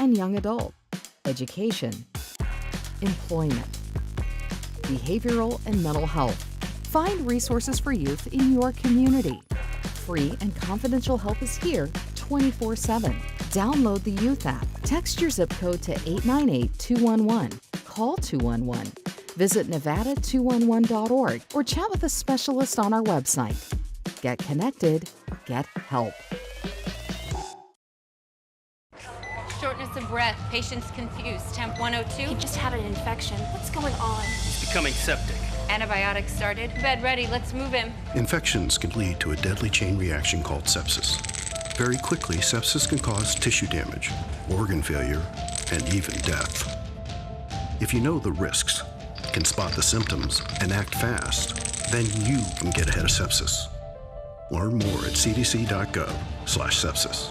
and young adult, education, employment, behavioral and mental health. Find resources for youth in your community. Free and confidential help is here 24/7. Download the Youth app. Text your zip code to 898-211. Call 211. Visit nevada211.org or chat with a specialist on our website. Get connected. Get help. Shortness of breath. Patient's confused. Temp 102. He just had an infection. What's going on? He's becoming septic. Antibiotics started. Bed ready. Let's move him. Infections can lead to a deadly chain reaction called sepsis. Very quickly, sepsis can cause tissue damage, organ failure, and even death. If you know the risks, can spot the symptoms, and act fast, then you can get ahead of sepsis. Learn more at cdc.gov/sepsis.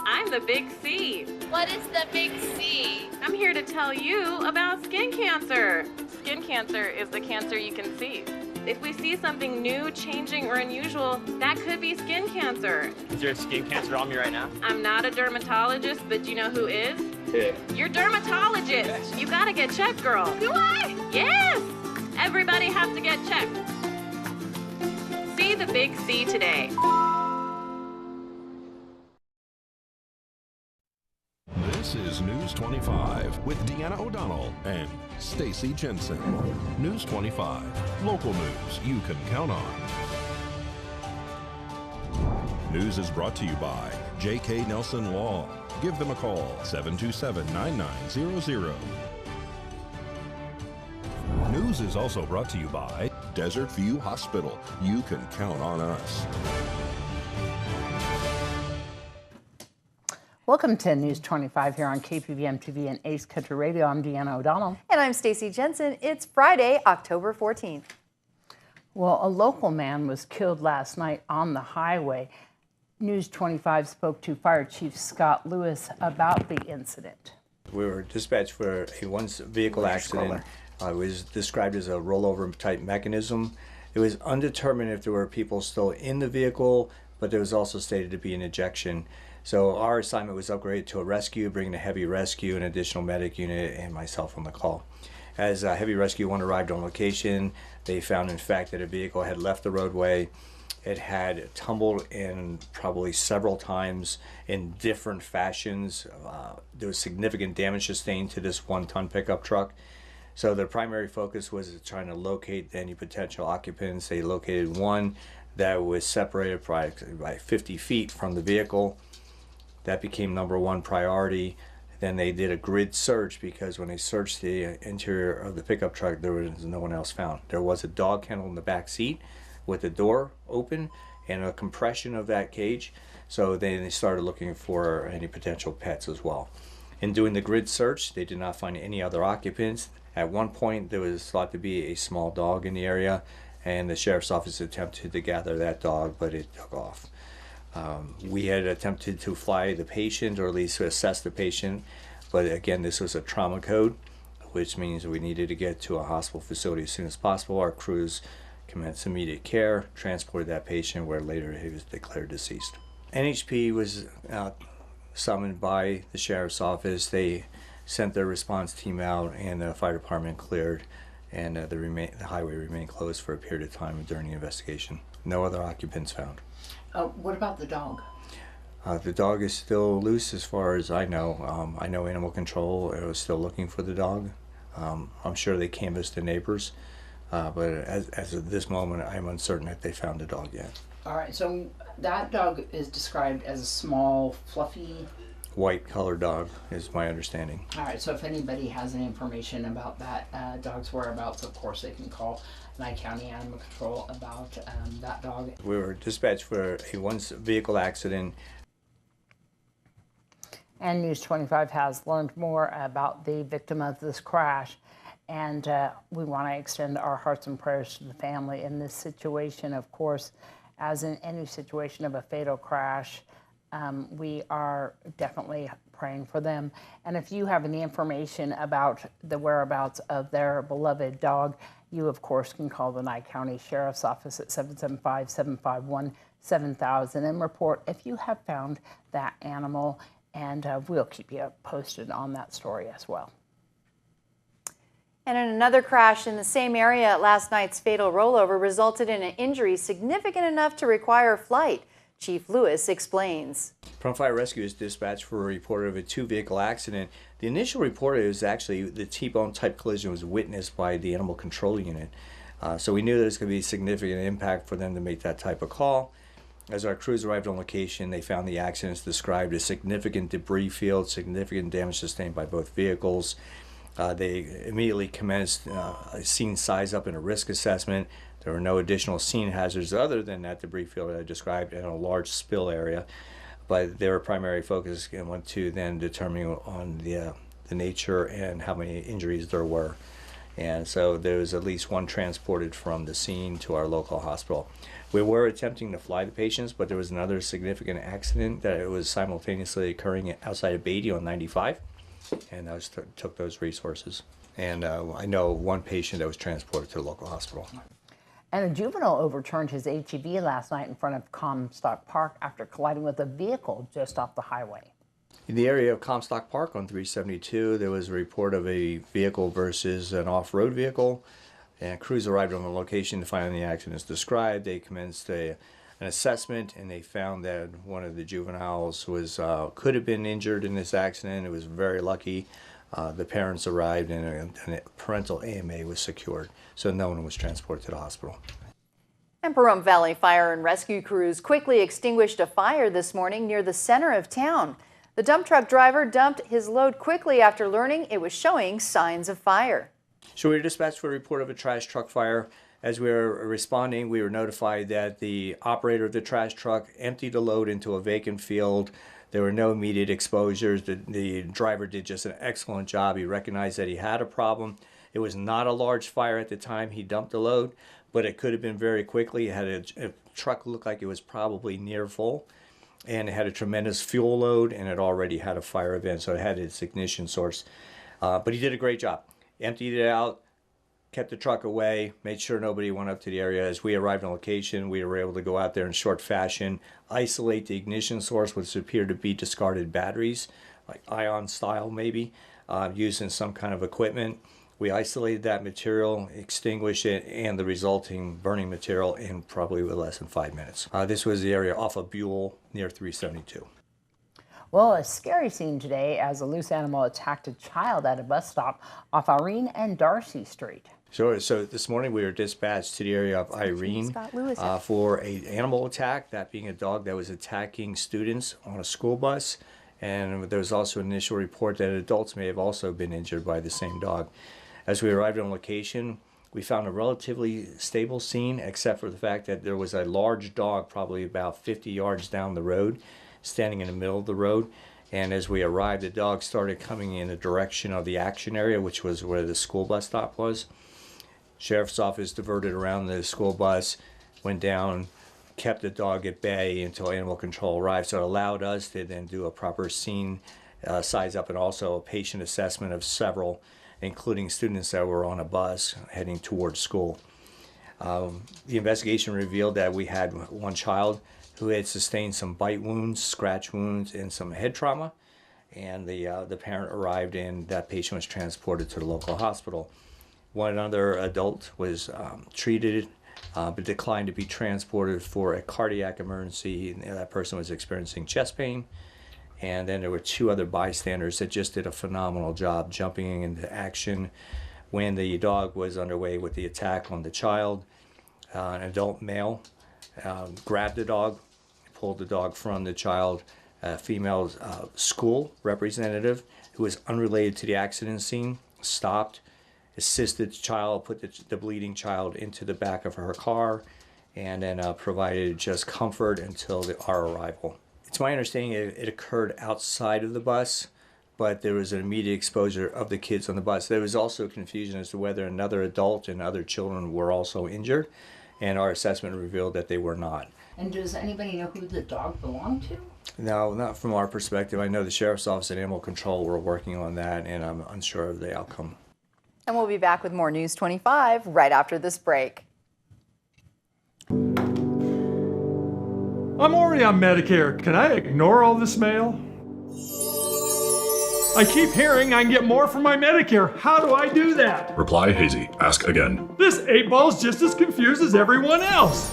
I'm the Big C. What is the Big C? I'm here to tell you about skin cancer. Skin cancer is the cancer you can see. If we see something new, changing, or unusual, that could be skin cancer. Is there skin cancer on me right now? I'm not a dermatologist, but you know who is? Yeah. Your dermatologist. Yes. You gotta get checked, girl. Do I? Yes! Everybody has to get checked. See the Big C today. This is News 25 with Deanna O'Donnell and Stacy Jensen. News 25, local news you can count on. News is brought to you by J.K. Nelson Law. Give them a call, 727-9900. News is also brought to you by Desert View Hospital. You can count on us. Welcome to News 25 here on KPVM TV and Ace Country Radio. I'm Deanna O'Donnell. And I'm Stacy Jensen. It's Friday, October 14th. Well, a local man was killed last night on the highway. News 25 spoke to Fire Chief Scott Lewis about the incident. We were dispatched for a vehicle accident. It was described as a rollover type mechanism. It was undetermined if there were people still in the vehicle, but there was also stated to be an ejection. So our assignment was upgraded to a rescue, bringing a heavy rescue, an additional medic unit, and myself on the call. As Heavy Rescue 1 arrived on location, they found in fact that a vehicle had left the roadway. It had tumbled in probably several times in different fashions. There was significant damage sustained to this 1-ton pickup truck. So their primary focus was trying to locate any potential occupants. They located one that was separated by 50 feet from the vehicle. That became number one priority. Then they did a grid search because when they searched the interior of the pickup truck, there was no one else found. There was a dog kennel in the back seat with the door open and a compression of that cage. So then they started looking for any potential pets as well. In doing the grid search, they did not find any other occupants. At one point, there was thought to be a small dog in the area, and the sheriff's office attempted to gather that dog, but it took off. We had attempted to fly the patient, or at least to assess the patient, but again, this was a trauma code, which means we needed to get to a hospital facility as soon as possible. Our crews commenced immediate care, transported that patient, where later he was declared deceased. NHP was summoned by the sheriff's office. They sent their response team out, and the fire department cleared, and the highway remained closed for a period of time during the investigation. No other occupants found. What about the dog? The dog is still loose as far as I know. I know Animal Control was still looking for the dog. I'm sure they canvassed the neighbors, but as of this moment, I'm uncertain that they found the dog yet. All right, so that dog is described as a small, fluffy... White colored dog is my understanding. All right, so if anybody has any information about that dog's whereabouts, of course they can call Nye County Animal Control about that dog. We were dispatched for a vehicle accident. And News 25 has learned more about the victim of this crash. And we want to extend our hearts and prayers to the family in this situation. Of course, as in any situation of a fatal crash, we are definitely praying for them. And if you have any information about the whereabouts of their beloved dog, You, of course, can call the Nye County Sheriff's Office at 775-751-7000 and report if you have found that animal, and we'll keep you posted on that story as well. And in another crash in the same area, last night's fatal rollover resulted in an injury significant enough to require flight. Chief Lewis explains. Prompt Fire Rescue is dispatched for a report of a two-vehicle accident. The initial report is actually the T-bone type collision was witnessed by the Animal Control Unit. So we knew there was going to be a significant impact for them to make that type of call. As our crews arrived on location, they found the accidents described as significant debris field, significant damage sustained by both vehicles. They immediately commenced a scene size up and a risk assessment. There were no additional scene hazards other than that debris field that I described and a large spill area. But their primary focus went to then determining on the nature and how many injuries there were. And so there was at least one transported from the scene to our local hospital. We were attempting to fly the patients, but there was another significant accident that was simultaneously occurring outside of Beatty on 95, and I took those resources. And I know one patient that was transported to the local hospital. And a juvenile overturned his ATV last night in front of Comstock Park after colliding with a vehicle just off the highway. In the area of Comstock Park on 372, there was a report of a vehicle versus an off-road vehicle, and crews arrived on the location to find the accidents described. They commenced an assessment, and they found that one of the juveniles could have been injured in this accident. It was very lucky. The parents arrived, and a parental AMA was secured, so no one was transported to the hospital. And Pahrump Valley Fire and Rescue crews quickly extinguished a fire this morning near the center of town. The dump truck driver dumped his load quickly after learning it was showing signs of fire. So we were dispatched for a report of a trash truck fire. As we were responding, we were notified that the operator of the trash truck emptied a load into a vacant field. There were no immediate exposures. The driver did just an excellent job. He recognized that he had a problem. It was not a large fire at the time he dumped the load, but it could have been very quickly. It had a truck looked like it was probably near full, and it had a tremendous fuel load, and it already had a fire event, so it had its ignition source. But he did a great job. Emptied it out, kept the truck away, made sure nobody went up to the area. As we arrived on location, we were able to go out there in short fashion, isolate the ignition source, which appeared to be discarded batteries, like ion style maybe, used in some kind of equipment. We isolated that material, extinguished it, and the resulting burning material in probably less than 5 minutes. This was the area off of Buell near 372. Well, a scary scene today as a loose animal attacked a child at a bus stop off Irene and Darcy Street. Sure. So this morning we were dispatched to the area of Irene for an animal attack, that being a dog that was attacking students on a school bus. And there was also an initial report that adults may have also been injured by the same dog. As we arrived on location, we found a relatively stable scene, except for the fact that there was a large dog probably about 50 yards down the road, standing in the middle of the road. And as we arrived, the dog started coming in the direction of the action area, which was where the school bus stop was. Sheriff's office diverted around the school bus, went down, kept the dog at bay until animal control arrived. So it allowed us to then do a proper scene size up and also a patient assessment of several, including students that were on a bus heading towards school. The investigation revealed that we had one child who had sustained some bite wounds, scratch wounds, and some head trauma. And the parent arrived, and that patient was transported to the local hospital. One other adult was treated, but declined to be transported for a cardiac emergency. That person was experiencing chest pain. And then there were two other bystanders that just did a phenomenal job jumping into action when the dog was underway with the attack on the child. An adult male grabbed the dog, pulled the dog from the child. A female school representative who was unrelated to the accident scene stopped, assisted the child, put the bleeding child into the back of her car, and then provided just comfort until our arrival. It's my understanding it occurred outside of the bus, but there was an immediate exposure of the kids on the bus. There was also confusion as to whether another adult and other children were also injured, and our assessment revealed that they were not. And does anybody know who the dog belonged to? No, not from our perspective. I know the Sheriff's Office and Animal Control were working on that, and I'm unsure of the outcome. And we'll be back with more News 25 right after this break. I'm already on Medicare. Can I ignore all this mail? I keep hearing I can get more from my Medicare. How do I do that? Reply hazy. Ask again. This 8-ball's just as confused as everyone else.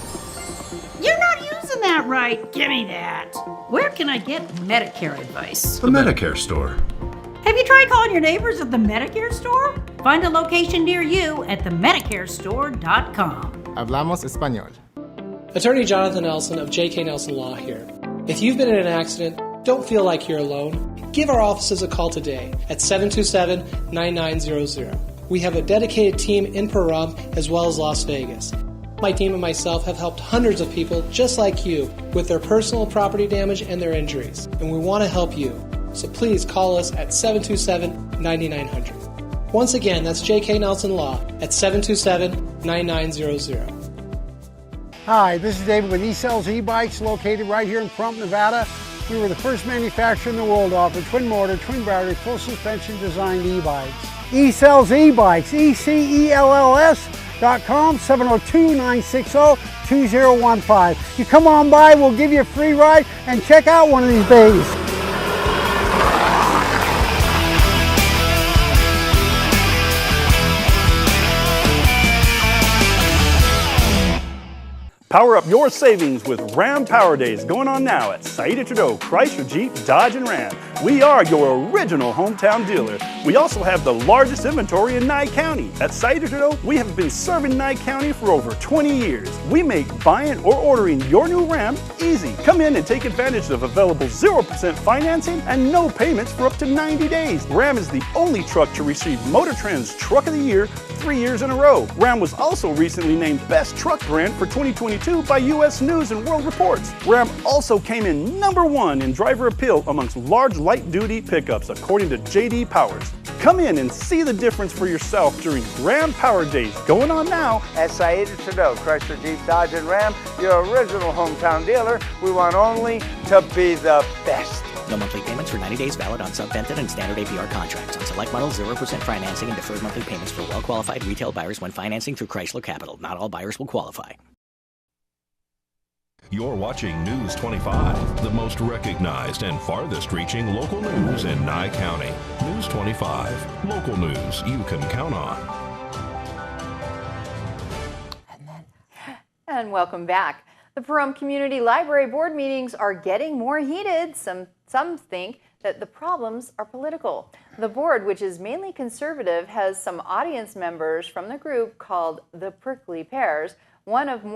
You're not using that right. Give me that. Where can I get Medicare advice? The Medicare store. Have you tried calling your neighbors at the Medicare store? Find a location near you at themedicarestore.com. Hablamos español. Attorney Jonathan Nelson of J.K. Nelson Law here. If you've been in an accident, don't feel like you're alone. Give our offices a call today at 727-9900. We have a dedicated team in Pahrump as well as Las Vegas. My team and myself have helped hundreds of people just like you with their personal property damage and their injuries, and we want to help you. So please call us at 727-9900. Once again, that's J.K. Nelson Law at 727-9900. Hi, this is David with eCells e-bikes located right here in Pahrump, Nevada. We were the first manufacturer in the world to offer twin motor, twin battery, full suspension designed e-bikes. eCells e-bikes, ECELLS.com, 702-960-2015. You come on by, we'll give you a free ride and check out one of these babies. Power up your savings with Ram Power Days going on now at Saida Trudeau, Chrysler, Jeep, Dodge, and Ram. We are your original hometown dealer. We also have the largest inventory in Nye County. At Saida Trudeau, we have been serving Nye County for over 20 years. We make buying or ordering your new Ram easy. Come in and take advantage of available 0% financing and no payments for up to 90 days. Ram is the only truck to receive Motor Trend's Truck of the Year 3 years in a row. Ram was also recently named Best Truck Brand for 2022 by U.S. News and World Reports. Ram also came in #1 in driver appeal amongst large light-duty pickups, according to J.D. Powers. Come in and see the difference for yourself during Ram Power Days going on now at Saida Trudeau, Chrysler, Jeep, Dodge, and Ram, your original hometown dealer. We want only to be the best. No monthly payments for 90 days, valid on subvented and standard APR contracts. On select models, 0% financing and deferred monthly payments for well-qualified retail buyers when financing through Chrysler Capital. Not all buyers will qualify. You're watching News 25, the most recognized and farthest-reaching local news in Nye County. News 25, local news you can count on. And welcome back. The Pahrump Community Library board meetings are getting more heated. Some think that the problems are political. The board, which is mainly conservative, has some audience members from the group called the Prickly Pears. One of the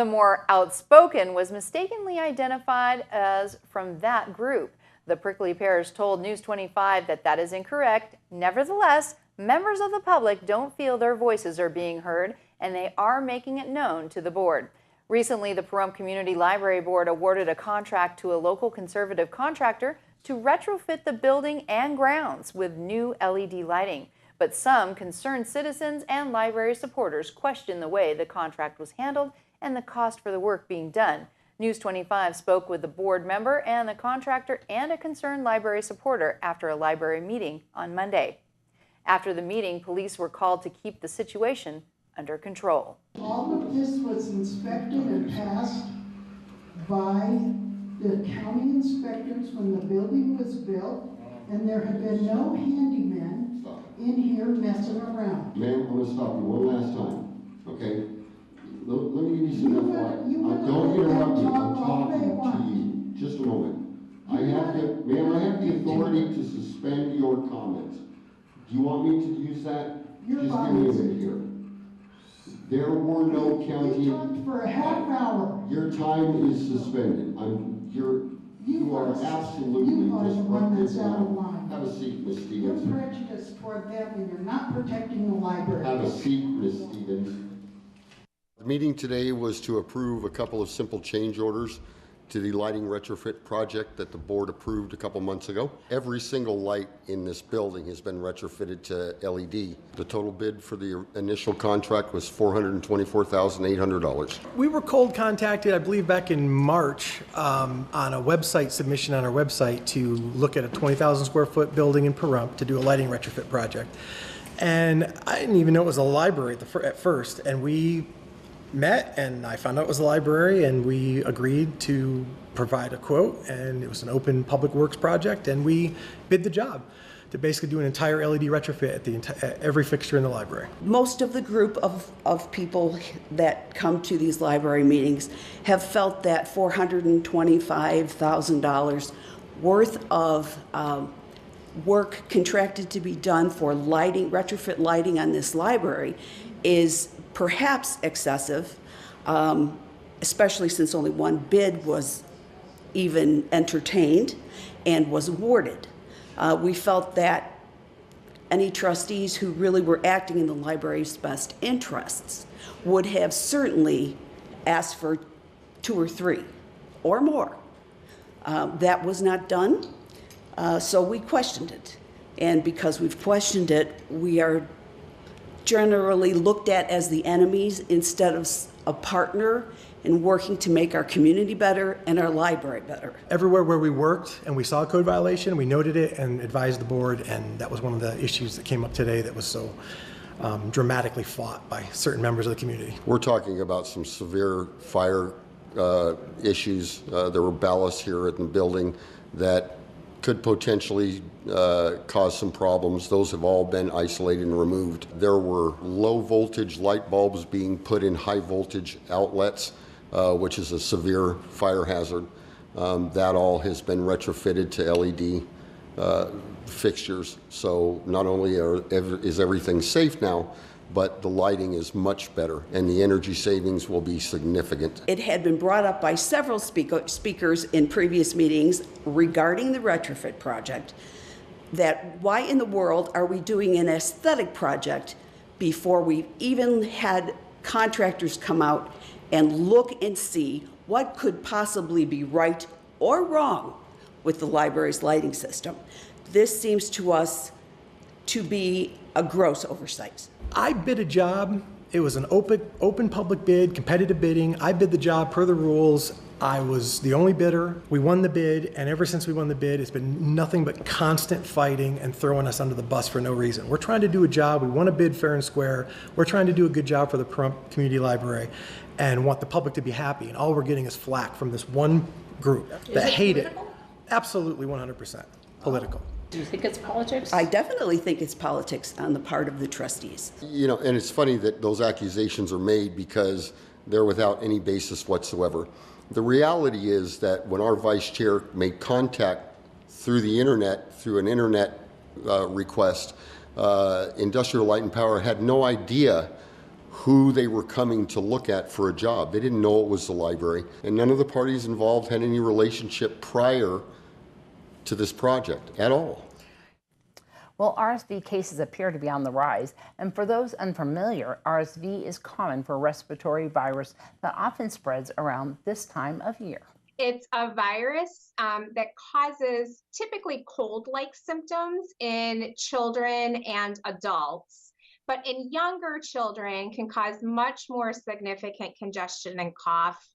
more outspoken was mistakenly identified as from that group. The Prickly Pears told News 25 that that is incorrect. Nevertheless, members of the public don't feel their voices are being heard, and they are making it known to the board. Recently, the Pahrump Community Library Board awarded a contract to a local conservative contractor to retrofit the building and grounds with new LED lighting. But some concerned citizens and library supporters question the way the contract was handled and the cost for the work being done. News 25 spoke with the board member and the contractor and a concerned library supporter after a library meeting on Monday. After the meeting, police were called to keep the situation under control. All of this was inspected and passed by the county inspectors when the building was built, and there have been no handymen in here messing around. Ma'am, I'm going to stop you one last time, okay? Let me give you some FYI. Don't interrupt me. I'm talking to you. Just a moment. I have the authority to suspend your comments. Do you want me to use that? Just give me a minute here. There were no county. You talked for a half hour. Your time is suspended. You are absolutely just one that's out of line. Have a seat, Ms. Stevens. You're prejudiced toward them, and you're not protecting the library. Have a seat, Ms. Stevens. The meeting today was to approve a couple of simple change orders to the lighting retrofit project that the board approved a couple months ago. Every single light in this building has been retrofitted to LED. The total bid for the initial contract was $424,800. We were cold contacted, I believe, back in March on a website submission on our website to look at a 20,000 square foot building in Pahrump to do a lighting retrofit project. And I didn't even know it was a library at first. And we met, and I found out it was a library, and we agreed to provide a quote, and it was an open public works project, and we bid the job to basically do an entire LED retrofit at every fixture in the library. Most of the group of people that come to these library meetings have felt that $425,000 worth of work contracted to be done for lighting, retrofit lighting on this library is perhaps excessive, especially since only one bid was even entertained and was awarded. We felt that any trustees who really were acting in the library's best interests would have certainly asked for 2 or 3 or more. That was not done, so we questioned it. And because we've questioned it, we are generally looked at as the enemies instead of a partner in working to make our community better and our library better. Everywhere where we worked and we saw a code violation, we noted it and advised the board, and that was one of the issues that came up today that was so dramatically fought by certain members of the community. We're talking about some severe fire issues. There were ballasts here in the building that could potentially cause some problems. Those have all been isolated and removed. There were low voltage light bulbs being put in high voltage outlets, which is a severe fire hazard. That all has been retrofitted to LED fixtures. So not only is everything safe now, but the lighting is much better and the energy savings will be significant. It had been brought up by several speakers in previous meetings regarding the retrofit project that why in the world are we doing an aesthetic project before we've even had contractors come out and look and see what could possibly be right or wrong with the library's lighting system. This seems to us to be a gross oversight. I bid a job. It was an open public bid, competitive bidding. I bid the job per the rules. I was the only bidder. We won the bid, and ever since we won the bid, it's been nothing but constant fighting and throwing us under the bus for no reason. We're trying to do a job. We want to bid fair and square. We're trying to do a good job for the Pahrump Community Library and want the public to be happy, and all we're getting is flack from this one group that hate it. Absolutely 100% political. Do you think it's politics? I definitely think it's politics on the part of the trustees. You know, and it's funny that those accusations are made because they're without any basis whatsoever. The reality is that when our vice chair made contact through the internet, through an internet request, Industrial Light and Power had no idea who they were coming to look at for a job. They didn't know it was the library, and none of the parties involved had any relationship prior to this project at all. Well, RSV cases appear to be on the rise, and for those unfamiliar, RSV is common for a respiratory virus that often spreads around this time of year. It's a virus that causes typically cold-like symptoms in children and adults, but in younger children can cause much more significant congestion and cough,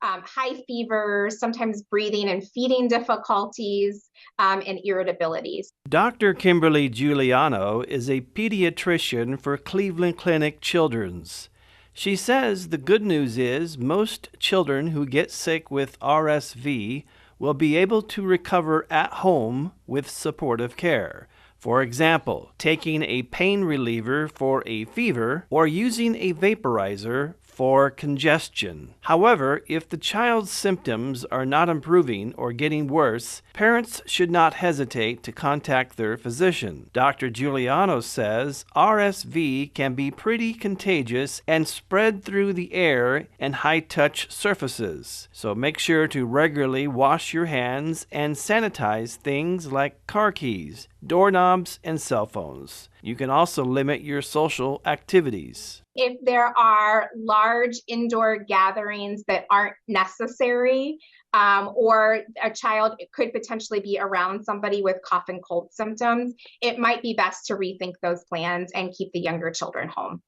high fevers, sometimes breathing and feeding difficulties, and irritabilities. Dr. Kimberly Giuliano is a pediatrician for Cleveland Clinic Children's. She says the good news is most children who get sick with RSV will be able to recover at home with supportive care. For example, taking a pain reliever for a fever or using a vaporizer for congestion. However, if the child's symptoms are not improving or getting worse, parents should not hesitate to contact their physician. Dr. Giuliano says RSV can be pretty contagious and spread through the air and high-touch surfaces. So make sure to regularly wash your hands and sanitize things like car keys, doorknobs, and cell phones. You can also limit your social activities. If there are large indoor gatherings that aren't necessary, or a child could potentially be around somebody with cough and cold symptoms, it might be best to rethink those plans and keep the younger children home.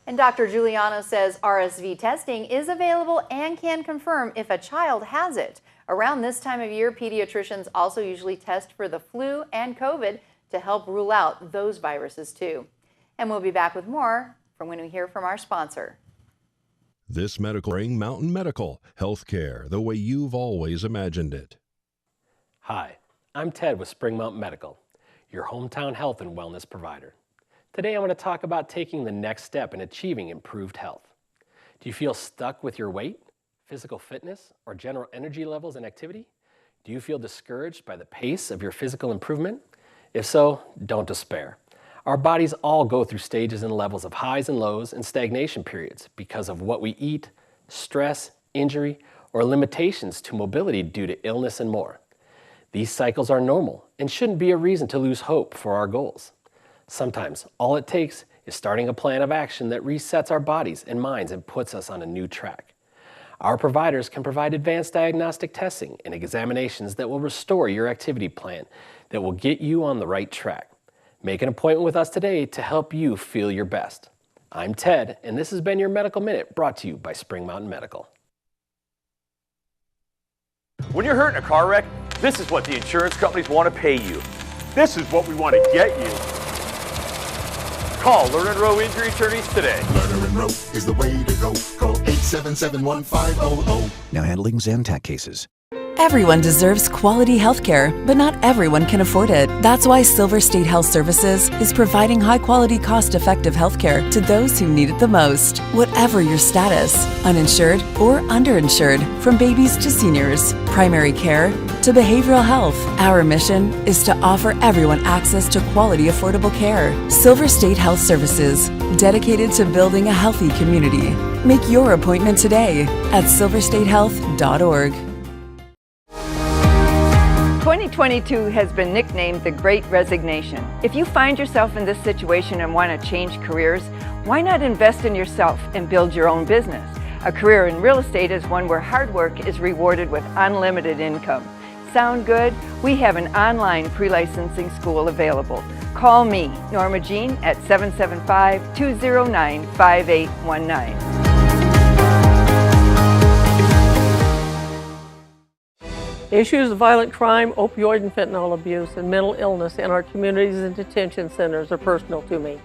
And Dr. Giuliano says RSV testing is available and can confirm if a child has it. Around this time of year, pediatricians also usually test for the flu and COVID to help rule out those viruses too. And we'll be back with more from when we hear from our sponsor. This medical bring Mountain Medical, healthcare the way you've always imagined it. Hi, I'm Ted with Spring Mountain Medical, your hometown health and wellness provider. Today I'm going to talk about taking the next step in achieving improved health. Do you feel stuck with your weight, physical fitness, or general energy levels and activity? Do you feel discouraged by the pace of your physical improvement? If so, don't despair. Our bodies all go through stages and levels of highs and lows and stagnation periods because of what we eat, stress, injury, or limitations to mobility due to illness and more. These cycles are normal and shouldn't be a reason to lose hope for our goals. Sometimes all it takes is starting a plan of action that resets our bodies and minds and puts us on a new track. Our providers can provide advanced diagnostic testing and examinations that will restore your activity plan that will get you on the right track. Make an appointment with us today to help you feel your best. I'm Ted, and this has been your Medical Minute brought to you by Spring Mountain Medical. When you're hurt in a car wreck, this is what the insurance companies want to pay you. This is what we want to get you. Call Lerner & Rowe Injury Attorneys today. Lerner & Rowe is the way to go. Call 877-1500. Now handling Zantac cases. Everyone deserves quality health care, but not everyone can afford it. That's why Silver State Health Services is providing high-quality, cost-effective health care to those who need it the most. Whatever your status, uninsured or underinsured, from babies to seniors, primary care to behavioral health, our mission is to offer everyone access to quality, affordable care. Silver State Health Services, dedicated to building a healthy community. Make your appointment today at silverstatehealth.org. 2022 has been nicknamed the Great Resignation. If you find yourself in this situation and want to change careers, why not invest in yourself and build your own business? A career in real estate is one where hard work is rewarded with unlimited income. Sound good? We have an online pre-licensing school available. Call me, Norma Jean, at 775-209-5819. Issues of violent crime, opioid and fentanyl abuse, and mental illness in our communities and detention centers are personal to me.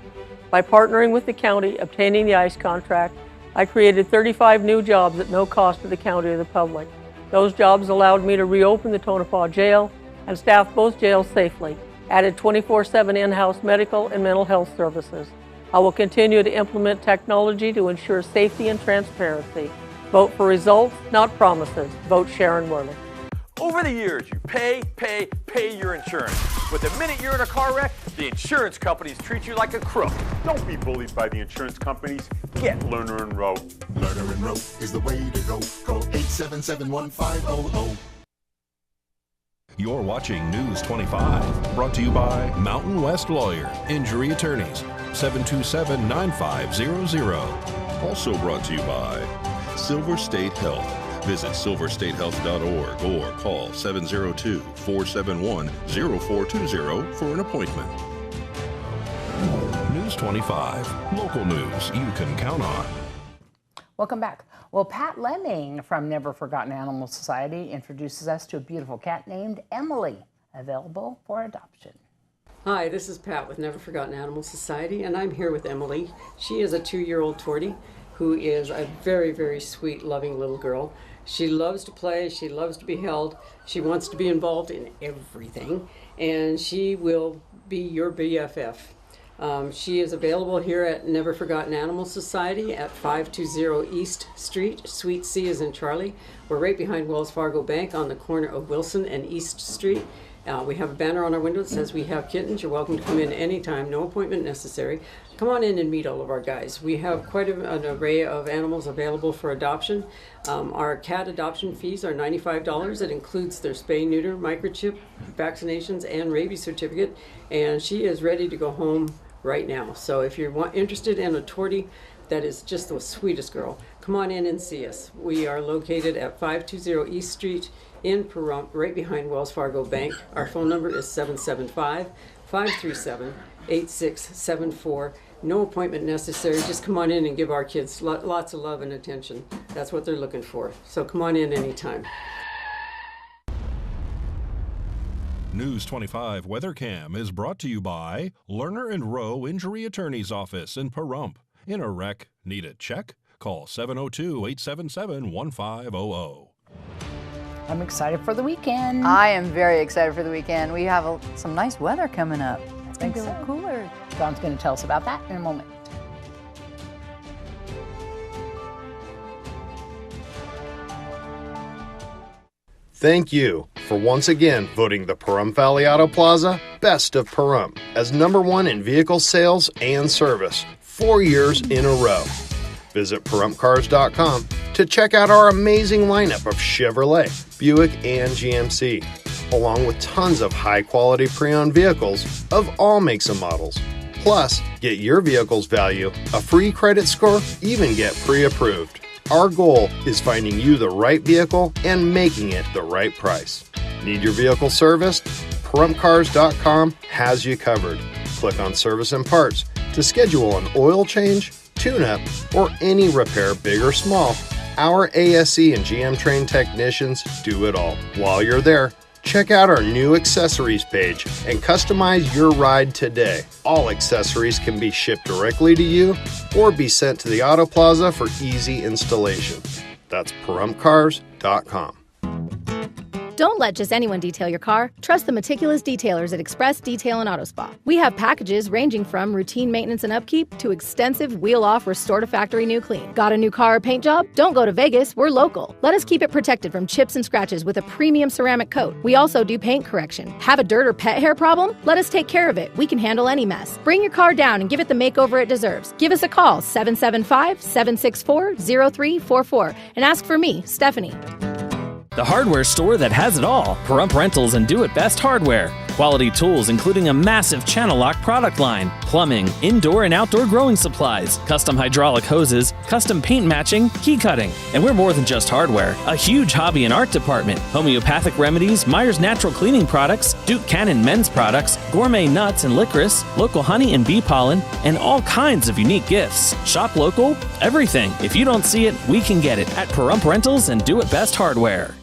By partnering with the county, obtaining the ICE contract, I created 35 new jobs at no cost to the county or the public. Those jobs allowed me to reopen the Tonopah Jail and staff both jails safely, added 24/7 in-house medical and mental health services. I will continue to implement technology to ensure safety and transparency. Vote for results, not promises. Vote Sharon Worley. Over the years, you pay your insurance. But the minute you're in a car wreck, the insurance companies treat you like a crook. Don't be bullied by the insurance companies. Get Lerner & Rowe. Lerner & Rowe is the way to go. Call 877-1500. You're watching News 25, brought to you by Mountain West Lawyer, Injury Attorneys, 727-9500. Also brought to you by Silver State Health. Visit silverstatehealth.org or call 702-471-0420 for an appointment. News 25, local news you can count on. Welcome back. Well, Pat Lemming from Never Forgotten Animal Society introduces us to a beautiful cat named Emily, available for adoption. Hi, this is Pat with Never Forgotten Animal Society, and I'm here with Emily. She is a 2-year-old tortie who is a very, very sweet, loving little girl. She loves to play, she loves to be held, she wants to be involved in everything, and she will be your BFF. She is available here at Never Forgotten Animal Society at 520 East Street. Suite C is in Charlie. We're right behind Wells Fargo Bank on the corner of Wilson and East Street. We have a banner on our window that says we have kittens. You're welcome to come in anytime, no appointment necessary. Come on in and meet all of our guys. We have quite an array of animals available for adoption. Our cat adoption fees are $95. It includes their spay, neuter, microchip, vaccinations, and rabies certificate. And she is ready to go home right now. So if you're interested in a tortie, that is just the sweetest girl. Come on in and see us. We are located at 520 East Street in Pahrump, right behind Wells Fargo Bank. Our phone number is 775-537-8674. No appointment necessary. Just come on in and give our kids lots of love and attention. That's what they're looking for. So come on in anytime. News 25 Weather Cam is brought to you by Lerner and Rowe Injury Attorney's Office in Pahrump. In a wreck, need a check? Call 702-877-1500. I'm excited for the weekend. I am very excited for the weekend. We have some nice weather coming up. It's going to be a little cooler. John's going to tell us about that in a moment. Thank you for once again voting the Pahrump Valley Auto Plaza Best of Pahrump as #1 in vehicle sales and service 4 years in a row. Visit PahrumpCars.com to check out our amazing lineup of Chevrolet, Buick, and GMC, along with tons of high-quality pre-owned vehicles of all makes and models. Plus, get your vehicle's value, a free credit score, even get pre-approved. Our goal is finding you the right vehicle and making it the right price. Need your vehicle serviced? PahrumpCars.com has you covered. Click on Service and Parts to schedule an oil change, tune-up, or any repair, big or small. Our ASE and GM trained technicians do it all. While you're there, check out our new accessories page and customize your ride today. All accessories can be shipped directly to you or be sent to the Auto Plaza for easy installation. That's PahrumpCars.com. Don't let just anyone detail your car. Trust the meticulous detailers at Express Detail and Auto Spa. We have packages ranging from routine maintenance and upkeep to extensive wheel-off restore to factory new clean. Got a new car or paint job? Don't go to Vegas, we're local. Let us keep it protected from chips and scratches with a premium ceramic coat. We also do paint correction. Have a dirt or pet hair problem? Let us take care of it. We can handle any mess. Bring your car down and give it the makeover it deserves. Give us a call, 775-764-0344, and ask for me, Stephanie. The hardware store that has it all. Pahrump Rentals and Do It Best Hardware. Quality tools including a massive channel lock product line, plumbing, indoor and outdoor growing supplies, custom hydraulic hoses, custom paint matching, key cutting. And we're more than just hardware. A huge hobby and art department, homeopathic remedies, Myers Natural Cleaning Products, Duke Cannon men's products, gourmet nuts and licorice, local honey and bee pollen, and all kinds of unique gifts. Shop local, everything. If you don't see it, we can get it at Pahrump Rentals and Do It Best Hardware.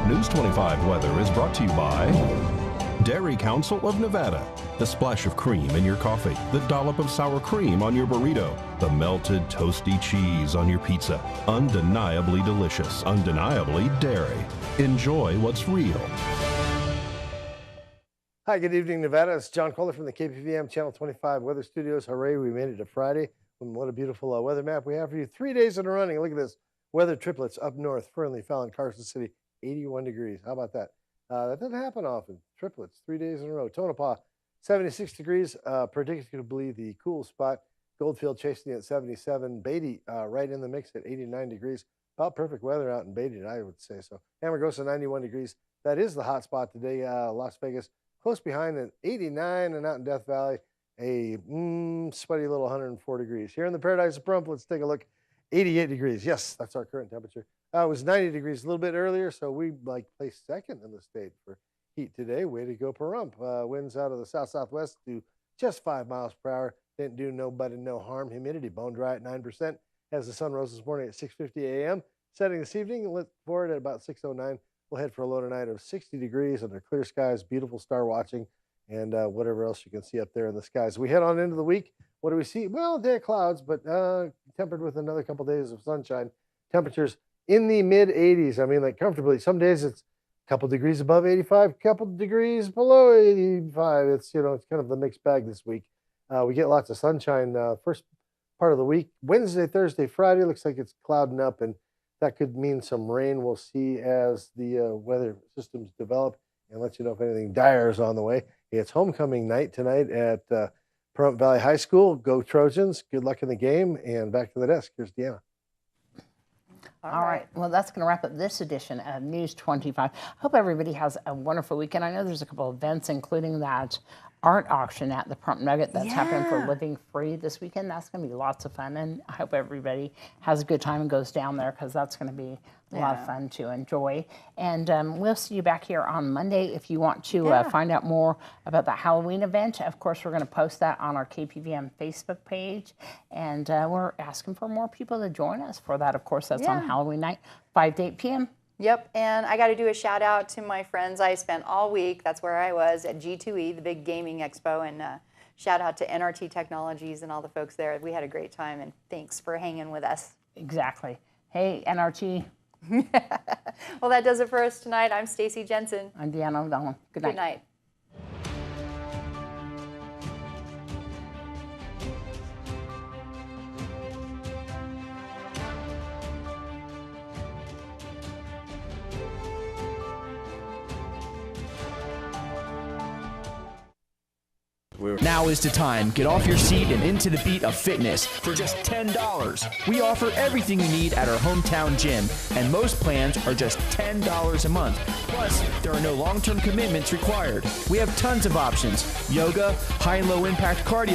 News 25 weather is brought to you by Dairy Council of Nevada. The splash of cream in your coffee, the dollop of sour cream on your burrito, the melted toasty cheese on your pizza. Undeniably delicious, undeniably dairy. Enjoy what's real. Hi, good evening, Nevada. It's John Kohler from the KPVM Channel 25 Weather Studios. Hooray, we made it to Friday. And what a beautiful weather map we have for you. 3 days in a running. Look at this. Weather triplets up north, Fernley, Fallon, Carson City. 81 degrees. How about that? That doesn't happen often. Triplets, 3 days in a row. Tonopah, 76 degrees. Predictably the cool spot. Goldfield chasing at 77. Beatty right in the mix at 89 degrees. About perfect weather out in Beatty, I would say so. Amargosa, 91 degrees. That is the hot spot today. Las Vegas, close behind at 89, and out in Death Valley, a sweaty little 104 degrees. Here in the Paradise of Pahrump, let's take a look. 88 degrees. Yes, that's our current temperature. It was 90 degrees a little bit earlier, so we placed second in the state for heat today. Way to go, Pahrump. Winds out of the south-southwest to just 5 miles per hour. Didn't do nobody no harm. Humidity bone dry at 9%. As the sun rose this morning at 6:50 a.m. Setting this evening, look forward at about 6:09. We'll head for a low tonight of 60 degrees under clear skies, beautiful star watching, and whatever else you can see up there in the skies. We head on into the week. What do we see? Well, a day of clouds, but tempered with another couple days of sunshine. Temperatures in the mid-80s. I mean, comfortably. Some days it's a couple degrees above 85, a couple degrees below 85. It's, it's kind of the mixed bag this week. We get lots of sunshine first part of the week. Wednesday, Thursday, Friday looks like it's clouding up, and that could mean some rain. We'll see as the weather systems develop and let you know if anything dire is on the way. It's homecoming night tonight at Pahrump Valley High School. Go Trojans. Good luck in the game. And back to the desk. Here's Deanna. All right. Well, that's going to wrap up this edition of News 25. Hope everybody has a wonderful weekend. I know there's a couple of events, including that art auction at the Pahrump Nugget that's happening for Living Free this weekend. That's going to be lots of fun, and I hope everybody has a good time and goes down there because that's going to be a lot of fun to enjoy. And we'll see you back here on Monday. If you want to find out more about the Halloween event, of course, we're going to post that on our KPVM Facebook page. And we're asking for more people to join us for that. Of course, that's on Halloween night, 5 to 8 p.m. Yep, and I got to do a shout out to my friends. I spent all week, that's where I was, at G2E, the big gaming expo, and shout out to NRT Technologies and all the folks there. We had a great time, and thanks for hanging with us. Exactly. Hey, NRT. Well, that does it for us tonight. I'm Stacy Jensen. I'm Deanna O'Donnell. Good night. Good night. Now is the time. Get off your seat and into the beat of fitness for just $10. We offer everything you need at our hometown gym, and most plans are just $10 a month. Plus, there are no long-term commitments required. We have tons of options: yoga, high and low impact cardio